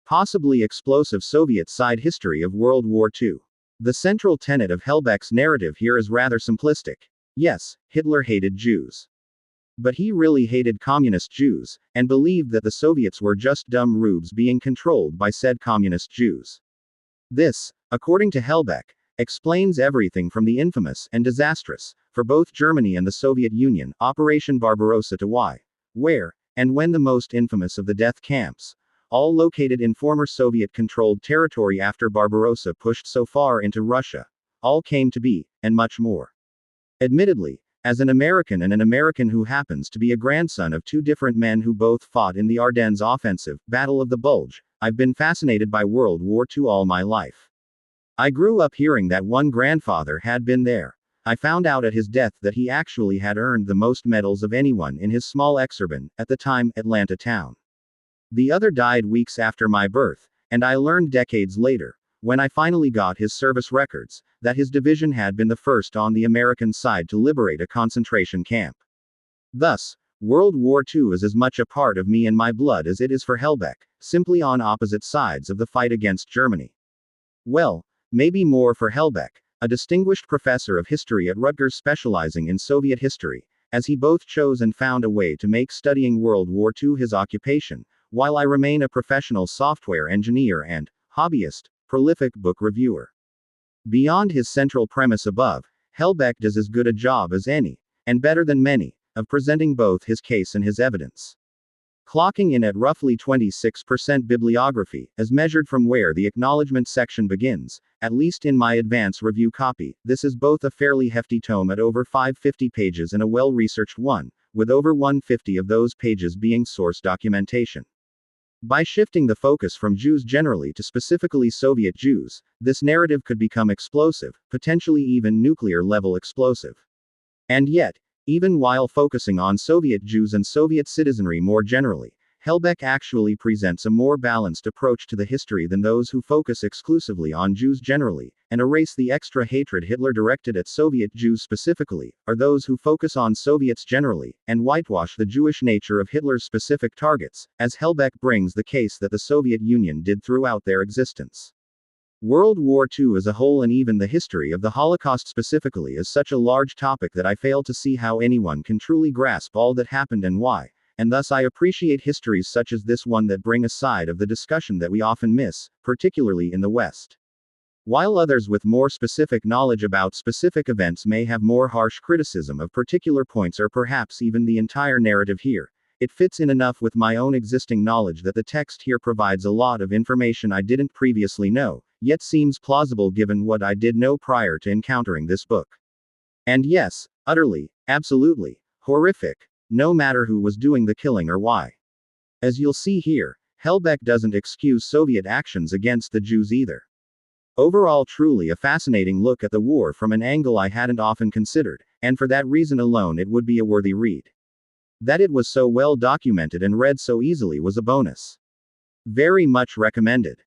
possibly explosive Soviet side history of World War II. The central tenet of Hellbeck's narrative here is rather simplistic. Yes, Hitler hated Jews. But he really hated communist Jews, and believed that the Soviets were just dumb rubes being controlled by said communist Jews. This, according to Hellbeck, explains everything from the infamous and disastrous, for both Germany and the Soviet Union, Operation Barbarossa to why, where, and when the most infamous of the death camps, all located in former Soviet-controlled territory after Barbarossa pushed so far into Russia, all came to be, and much more. Admittedly, as an American and an American who happens to be a grandson of two different men who both fought in the Ardennes Offensive, Battle of the Bulge, I've been fascinated by World War II all my life. I grew up hearing that one grandfather had been there. I found out at his death that he actually had earned the most medals of anyone in his small exurban, at the time, Atlanta town. The other died weeks after my birth, and I learned decades later, when I finally got his service records, that his division had been the first on the American side to liberate a concentration camp. Thus, World War II is as much a part of me and my blood as it is for Hellbeck, simply on opposite sides of the fight against Germany. Well, maybe more for Hellbeck, a distinguished professor of history at Rutgers specializing in Soviet history, as he both chose and found a way to make studying World War II his occupation, while I remain a professional software engineer and hobbyist, prolific book reviewer. Beyond his central premise above, Hellbeck does as good a job as any, and better than many, of presenting both his case and his evidence. Clocking in at roughly 26% bibliography, as measured from where the acknowledgement section begins, at least in my advance review copy, this is both a fairly hefty tome at over 550 pages and a well-researched one, with over 150 of those pages being source documentation. By shifting the focus from Jews generally to specifically Soviet Jews, this narrative could become explosive, potentially even nuclear-level explosive. And yet, even while focusing on Soviet Jews and Soviet citizenry more generally, Hellbeck actually presents a more balanced approach to the history than those who focus exclusively on Jews generally, and erase the extra hatred Hitler directed at Soviet Jews specifically, or those who focus on Soviets generally, and whitewash the Jewish nature of Hitler's specific targets, as Hellbeck brings the case that the Soviet Union did throughout their existence. World War II as a whole and even the history of the Holocaust specifically is such a large topic that I fail to see how anyone can truly grasp all that happened and why, and thus I appreciate histories such as this one that bring a side of the discussion that we often miss, particularly in the West. While others with more specific knowledge about specific events may have more harsh criticism of particular points or perhaps even the entire narrative here, it fits in enough with my own existing knowledge that the text here provides a lot of information I didn't previously know, yet seems plausible given what I did know prior to encountering this book. And yes, utterly, absolutely, horrific, no matter who was doing the killing or why. As you'll see here, Hellbeck doesn't excuse Soviet actions against the Jews either. Overall, truly a fascinating look at the war from an angle I hadn't often considered, and for that reason alone it would be a worthy read. That it was so well documented and read so easily was a bonus. Very much recommended.